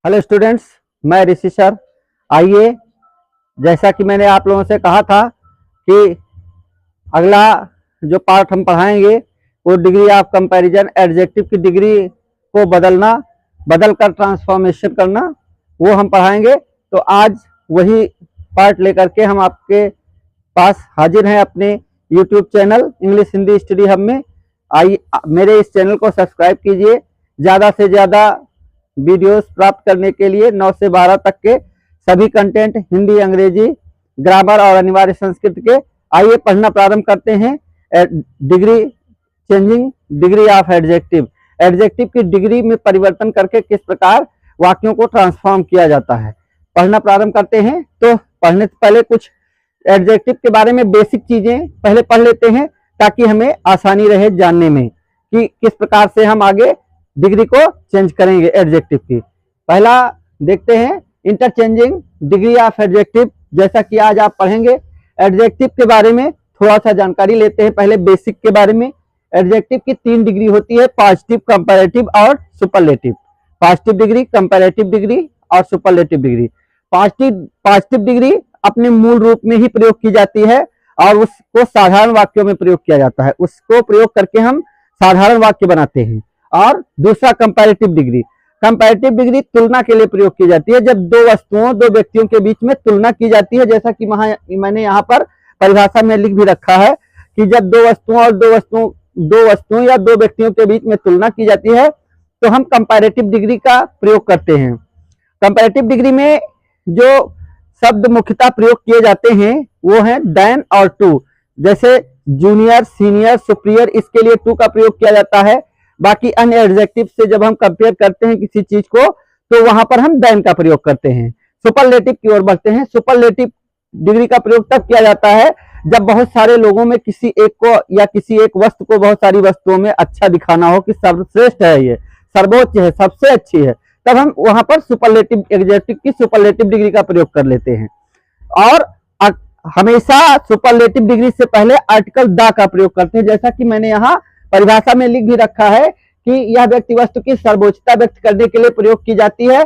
Hello students, मैं ऋषि sir. आइए, जैसा कि मैंने आप लोगों से कहा था कि अगला जो पार्ट हम पढ़ाएंगे वो डिग्री ऑफ कंपैरिजन, एडजेक्टिव की डिग्री को बदल कर ट्रांसफॉर्मेशन करना, वो हम पढ़ाएंगे। तो आज वही पार्ट लेकर के हम आपके पास हाजिर हैं अपने YouTube channel English Hindi study hub में। आइए, मेरे इस चैनल को सब्सक्राइब कीजिए। ज़्यादा से ज़्यादा वीडियोस प्राप्त करने के लिए 9 से 12 तक के सभी कंटेंट हिंदी, अंग्रेजी, ग्रामर और अनिवार्य संस्कृत के। आइए पढ़ना प्रारंभ करते हैं। Degree changing degree of adjective, adjective की डिग्री में परिवर्तन करके किस प्रकार वाक्यों को ट्रांसफॉर्म किया जाता है, पढ़ना प्रारंभ करते हैं। तो पढ़ने से पहले कुछ एडजेक्टिव के बारे में बेसिक चीजें पहले पढ़ लेते हैं ताकि हमें आसानी रहे जानने में कि किस प्रकार से हम आगे डिग्री को चेंज करेंगे एडजेक्टिव की। पहला देखते हैं इंटरचेंजिंग डिग्री ऑफ एडजेक्टिव। जैसा कि आज आप पढ़ेंगे एडजेक्टिव के बारे में थोड़ा सा जानकारी लेते हैं पहले बेसिक के बारे में। एडजेक्टिव की 3 डिग्री होती है, पॉजिटिव, कंपैरेटिव और superlative. Positive degree, comparative degree और सुपरलेटिव डिग्री। पॉजिटिव डिग्री अपने मूल रूप में ही प्रयोग की जाती है और उसको साधारण वाक्यों में प्रयोग किया जाता है। उसको प्रयोग करके हम साधारण वाक्य बनाते हैं। और दूसरा कंपैरेटिव डिग्री, कंपैरेटिव डिग्री तुलना के लिए प्रयोग की जाती है। जब दो व्यक्तियों के बीच में तुलना की जाती है, जैसा कि मैंने यहाँ पर परिभाषा में लिख भी रखा है कि जब दो वस्तुओं या दो व्यक्तियों के बीच में तुलना की जाती है तो हम कंपैरेटिव डिग्री का प्रयोग करते हैं। कंपैरेटिव डिग्री में जो शब्द मुख्यतः प्रयोग किए जाते हैं वो है देन और टू। जैसे जूनियर, सीनियर, सुपीरियर, इसके लिए टू का प्रयोग किया जाता है। बाकी अन्य एडजेक्टिव से जब हम कंपेयर करते हैं किसी चीज को तो वहां पर हम देन का प्रयोग करते हैं। सुपरलेटिव की ओर बढ़ते हैं। सुपरलेटिव डिग्री का प्रयोग तब किया जाता है जब बहुत सारे लोगों में किसी एक को या किसी एक वस्तु को बहुत सारी वस्तुओं में अच्छा दिखाना हो कि सर्वश्रेष्ठ है, ये सर्वोच्च है, सबसे अच्छी है, तब हम वहां पर सुपरलेटिव एडजेक्टिव की सुपरलेटिव डिग्री का प्रयोग कर लेते हैं। और हमेशा सुपरलेटिव डिग्री से पहले आर्टिकल द का प्रयोग करते हैं। जैसा कि मैंने यहाँ परिभाषा में लिख भी रखा है कि यह व्यक्ति वस्तु की सर्वोच्चता व्यक्त करने के लिए प्रयोग की जाती है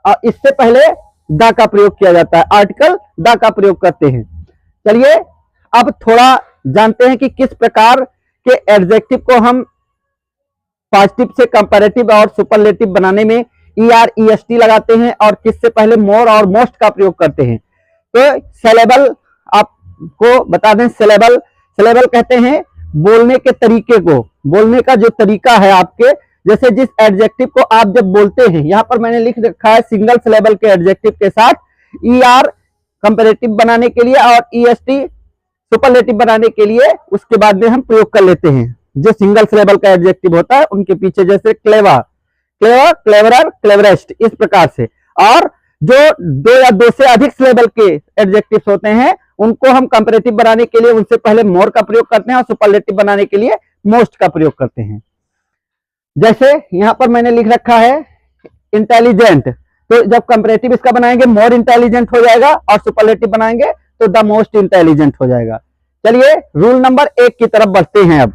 और इससे पहले द का प्रयोग किया जाता है, आर्टिकल द का प्रयोग करते हैं। चलिए अब थोड़ा जानते हैं कि किस प्रकार के एडजेक्टिव को हम पॉजिटिव से कंपैरेटिव और सुपरलेटिव बनाने में ER लगाते हैं और किससे पहले मोर और मोस्ट का प्रयोग करते हैं। तो सिलेबल आपको बता दें, सिलेबल कहते हैं बोलने के तरीके को, बोलने का जो तरीका है आपके, जैसे जिस एडजेक्टिव को आप जब बोलते हैं, यहां पर मैंने लिख रखा है सिंगल सिलेबल के एडजेक्टिव के साथ ER कंपैरेटिव बनाने के लिए और EST सुपरलेटिव बनाने के लिए उसके बाद में हम प्रयोग कर लेते हैं। जो सिंगल सिलेबल का एडजेक्टिव होता है उनके पीछे, जैसे क्लेवर, क्लेवरर, क्लेवरेस्ट, इस प्रकार से। और जो 2 या 2 से अधिक सिलेबल के एडजेक्टिव्स होते हैं उनको हम कंपैरेटिव बनाने के लिए उनसे पहले मोर का प्रयोग करते हैं और सुपरलेटिव बनाने के लिए मोस्ट का प्रयोग करते हैं। जैसे यहां पर मैंने लिख रखा है इंटेलिजेंट, तो जब कंपैरेटिव इसका बनाएंगे मोर इंटेलिजेंट हो जाएगा और सुपरलेटिव बनाएंगे तो द मोस्ट इंटेलिजेंट हो जाएगा। चलिए रूल नंबर 1 की तरफ बढ़ते हैं। अब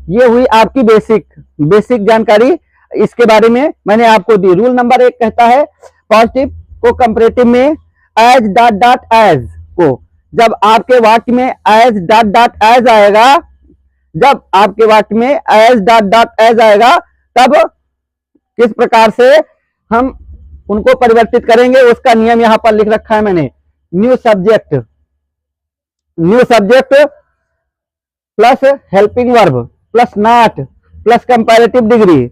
ये हुई आपकी बेसिक जानकारी, इसके बारे में मैंने आपको दी। रूल नंबर 1 कहता है पॉजिटिव को कंपैरेटिव में एज डॉट एज को, जब आपके वाक्य में एज डॉट एज आएगा, जब आपके वाक्य में एज डॉट एज आएगा तब किस प्रकार से हम उनको परिवर्तित करेंगे उसका नियम यहां पर लिख रखा है मैंने। New subject plus helping verb plus not plus comparative degree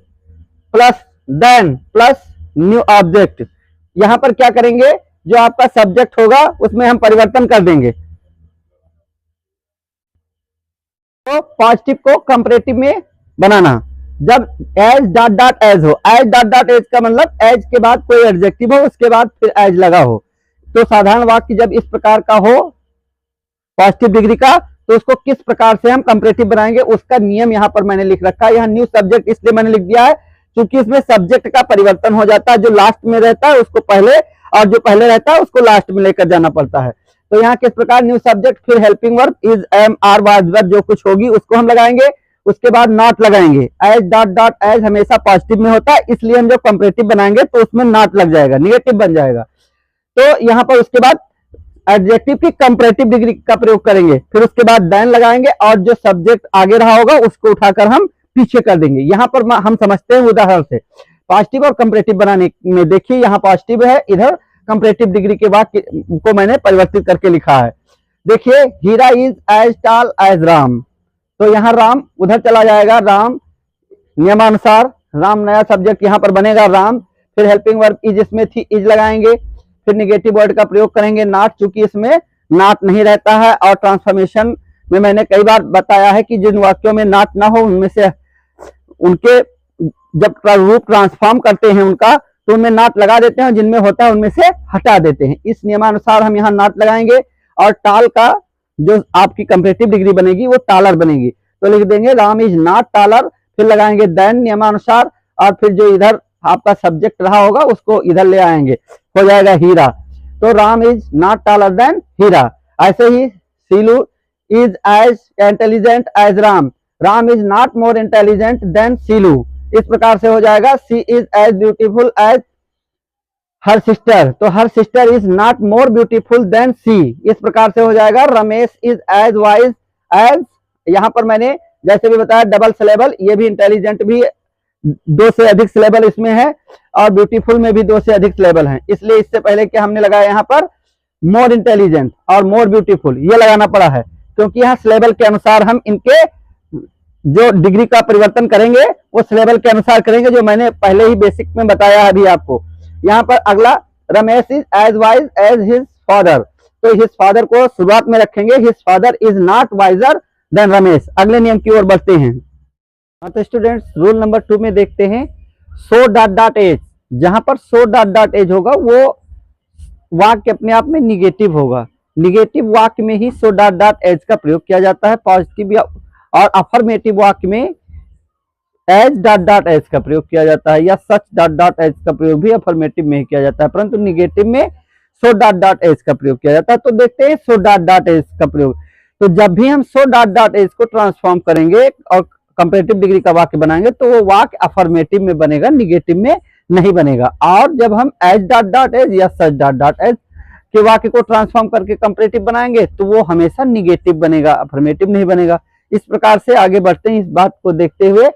plus than plus new object. यहां पर क्या करेंगे, जो आपका सब्जेक्ट होगा उसमें हम परिवर्तन कर देंगे। तो पॉजिटिव को कंपैरेटिव में बनाना, जब एज डॉट एज हो, एज डॉट एज का मतलब एज के बाद कोई एडजेक्टिव हो उसके बाद फिर एज लगा हो। तो साधारण वाक्य जब इस प्रकार का हो पॉजिटिव डिग्री का तो उसको किस प्रकार से हम कंपैरेटिव बनाएंगे उसका नियम यहां पर मैंने लिख रखा है। यहां न्यू सब्जेक्ट इसलिए मैंने लिख दिया है क्योंकि इसमें सब्जेक्ट का परिवर्तन हो जाता है, जो लास्ट में रहता है उसको पहले और जो पहले रहता है उसको लास्ट में लेकर जाना पड़ता है। तो यहाँ किस प्रकार न्यू सब्जेक्ट फिर helping verb is, am, are, was, verb जो कुछ होगी उसको हम लगाएंगे। उसके बाद नॉट लगाएंगे। एज डॉट डॉट एज हमेशा पॉजिटिव में होता है, इसलिए हम जब कंपैरेटिव बनाएंगे तो उसमें नॉट लग जाएगा, निगेटिव बन जाएगा। तो यहाँ पर उसके बाद एडजेक्टिव की कंपैरेटिव डिग्री का प्रयोग करेंगे, फिर उसके बाद देन लगाएंगे और जो सब्जेक्ट आगे रहा होगा उसको उठाकर हम पीछे कर देंगे। यहाँ पर हम समझते हैं उदाहरण से पॉजिटिव और कंपैरेटिव बनाने में। देखिए यहाँ पॉजिटिव है, इधर कंपैरेटिव डिग्री के वाक्य को मैंने परिवर्तित करके लिखा है। देखिए Hira is as tall as Ram, तो यहाँ राम उधर चला जाएगा, राम नियमानुसार राम नया सब्जेक्ट यहाँ पर बनेगा राम, फिर हेल्पिंग वर्ब इज इसमें थी, इज लगाएंगे, फिर निगेटिव वर्ड का प्रयोग करेंगे नॉट, चूंकि इसमें नॉट नहीं रहता है। और ट्रांसफॉर्मेशन में मैंने कई बार बताया है कि जिन वाक्यों में नॉट ना हो उनमें से उनके जब रूप ट्रांसफॉर्म करते हैं उनका तो उनमें नॉट लगा देते हैं, जिनमें होता है उनमें से हटा देते हैं। इस नियमानुसार हम यहाँ नॉट लगाएंगे और टाल का जो आपकी कंपैरेटिव डिग्री बनेगी वो टालर बनेगी, तो लिख देंगे राम इज नॉट टालर, फिर लगाएंगे देन नियमानुसार और फिर जो इधर आपका सब्जेक्ट रहा होगा उसको इधर ले आएंगे, हो जाएगा हीरा। तो Ram is not taller than Hira. ऐसे ही Seelu is as intelligent as Ram, Ram is not more intelligent than Seelu. इस प्रकार से हो जाएगा she is as beautiful as her sister, तो her sister is not more beautiful than she. इस प्रकार से हो जाएगा Ramesh is as wise as, यहाँ पर मैंने जैसे भी बताया डबल सिलेबल, ये भी इंटेलिजेंट भी 2 से अधिक सिलेबल इसमें है और ब्यूटीफुल में भी 2 से अधिक सिलेबल है, इसलिए इससे पहले कि हमने लगाया यहाँ पर मोर इंटेलिजेंट और मोर ब्यूटीफुल ये लगाना पड़ा है, क्योंकि यहाँ सिलेबल के अनुसार हम इनके जो डिग्री का परिवर्तन करेंगे वो सिलेबल के अनुसार करेंगे, जो मैंने पहले ही बेसिक में बताया है अभी आपको। यहाँ पर अगला Ramesh is as wise as his father, तो हिज फादर को शुरुआत में रखेंगे, his father is not wiser than Ramesh. अगले नियम की ओर बढ़ते हैं। तो स्टूडेंट्स रूल नंबर 2 में देखते हैं सो डॉट डॉट एज। जहां पर सो डॉट डॉट एज होगा वो वाक्य अपने आप में निगेटिव होगा, निगेटिव वाक्य में ही सो डॉट डॉट एज का प्रयोग किया जाता है। पॉजिटिव और अफर्मेटिव वाक्य में एज डॉट डॉट एज का प्रयोग किया जाता है, या सच डॉट डॉट एज का प्रयोग भी अफर्मेटिव में ही किया जाता है, परंतु निगेटिव में सो डॉट डॉट एज का प्रयोग किया जाता है। तो देखते हैं सो डॉट डॉट एज का प्रयोग। तो जब भी हम सो डॉट डॉट एज को ट्रांसफॉर्म करेंगे और कंपैरेटिव डिग्री का वाक्य बनाएंगे तो वो वाक्य अफर्मेटिव में बनेगा, निगेटिव में नहीं बनेगा। और जब हम एज डॉट डॉट एज या सच डॉट डॉट एज के वाक्य को ट्रांसफॉर्म करके कंपैरेटिव बनाएंगे तो वो हमेशा निगेटिव बनेगा, अफर्मेटिव नहीं बनेगा। इस प्रकार से आगे बढ़ते हैं। इस बात को देखते हुए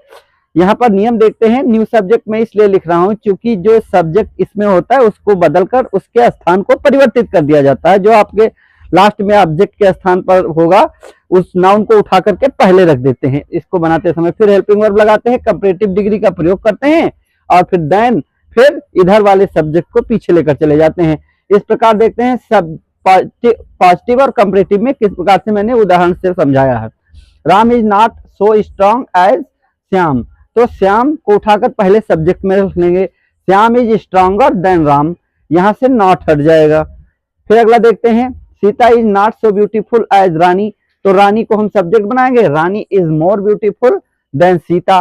यहाँ पर नियम देखते हैं। न्यू सब्जेक्ट में इसलिए लिख रहा हूं क्योंकि जो सब्जेक्ट इसमें होता है उसको बदलकर उसके स्थान को परिवर्तित कर दिया जाता है। जो आपके लास्ट में ऑब्जेक्ट के स्थान पर होगा उस नाउन को उठा करके पहले रख देते हैं इसको बनाते समय, फिर हेल्पिंग वर्ब लगाते हैं, कंपैरेटिव डिग्री का प्रयोग करते हैं और फिर देन फिर इधर वाले सब्जेक्ट को पीछे लेकर चले जाते हैं। इस प्रकार देखते हैं सब पॉजिटिव और कंपैरेटिव में किस प्रकार से मैंने उदाहरण से समझाया है। Ram is not so strong as Shyam, तो श्याम को उठाकर पहले सब्जेक्ट में रख लेंगे, Shyam is stronger than Ram, यहां से नॉट हट जाएगा। फिर अगला देखते हैं Sita is not so beautiful as Rani, तो रानी को हम सब्जेक्ट बनाएंगे, Rani is more beautiful than Sita,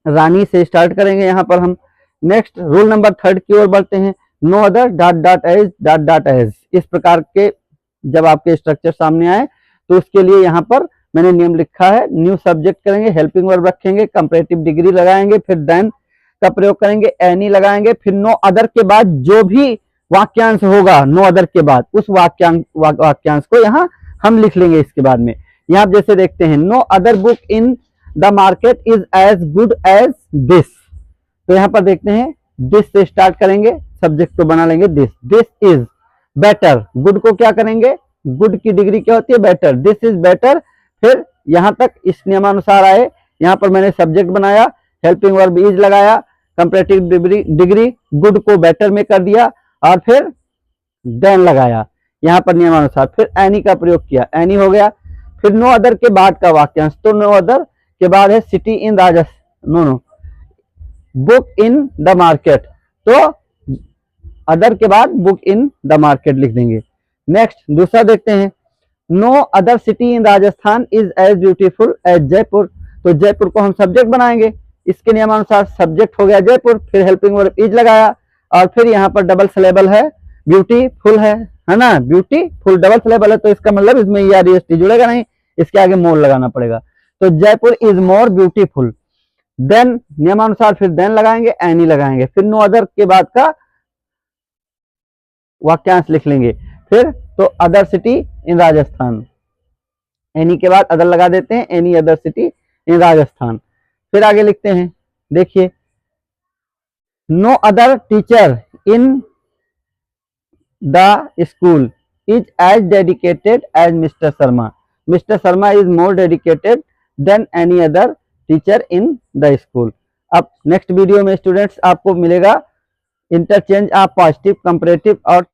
Rani से स्टार्ट करेंगे यहाँ पर हम। नेक्स्ट रूल नंबर 3 की ओर बढ़ते हैं। No other dot dot as dot dot as. इस प्रकार के जब आपके स्ट्रक्चर सामने आए तो उसके लिए यहाँ पर मैंने नियम लिखा है। न्यू सब्जेक्ट करेंगे, हेल्पिंग वर्ब रखेंगे, कंपैरेटिव डिग्री लगाएंगे, फिर देन का प्रयोग करेंगे, एनी लगाएंगे, फिर नो अदर के बाद जो भी वाक्यांश होगा नो अदर के बाद उस वाक्यांश को यहाँ हम लिख लेंगे इसके बाद में। यहाँ जैसे देखते हैं no other book in the market is as good as this, तो यहाँ पर देखते हैं दिस से स्टार्ट करेंगे, सब्जेक्ट को बना लेंगे this, this is better, good को क्या करेंगे, गुड की डिग्री क्या होती है बेटर, दिस इज बेटर। फिर यहाँ तक इस नियमानुसार आए, यहाँ पर मैंने सब्जेक्ट बनाया, हेल्पिंग वर्ब इज लगाया, कंपैरेटिव डिग्री गुड को बेटर में कर दिया और फिर देन लगाया यहाँ पर नियमानुसार, फिर एनी का प्रयोग किया, एनी हो गया। फिर नो अदर के बाद का वाक्यांश, तो नो अदर के बाद है city in Rajasthan, book in the market, तो अदर के बाद बुक इन द मार्केट लिख देंगे। नेक्स्ट दूसरा देखते हैं no other city in Rajasthan is as beautiful as Jaipur, तो जयपुर को हम सब्जेक्ट बनाएंगे, इसके नियमानुसार सब्जेक्ट हो गया जयपुर, फिर हेल्पिंग वर्ब इज लगाया और फिर यहाँ पर डबल सिलेबल है ब्यूटीफुल है ना, ब्यूटीफुल डबल सिलेबल है तो इसका मतलब इसमें EREST जुड़ेगा नहीं, इसके आगे मोर लगाना पड़ेगा। तो Jaipur is more beautiful. Than नियमानुसार फिर देन लगाएंगे, एनी लगाएंगे, फिर नो अदर के बाद का वाक्यांश लिख लेंगे। फिर तो other city in Rajasthan, any के बाद अदर लगा देते हैं, any other city in Rajasthan. फिर आगे लिखते हैं, देखिए no other teacher in the school is as dedicated as mister Sharma. Mister Sharma is more dedicated than any other teacher in the school. अब नेक्स्ट वीडियो में स्टूडेंट्स आपको मिलेगा इंटरचेंज ऑफ पॉजिटिव, कंपैरेटिव और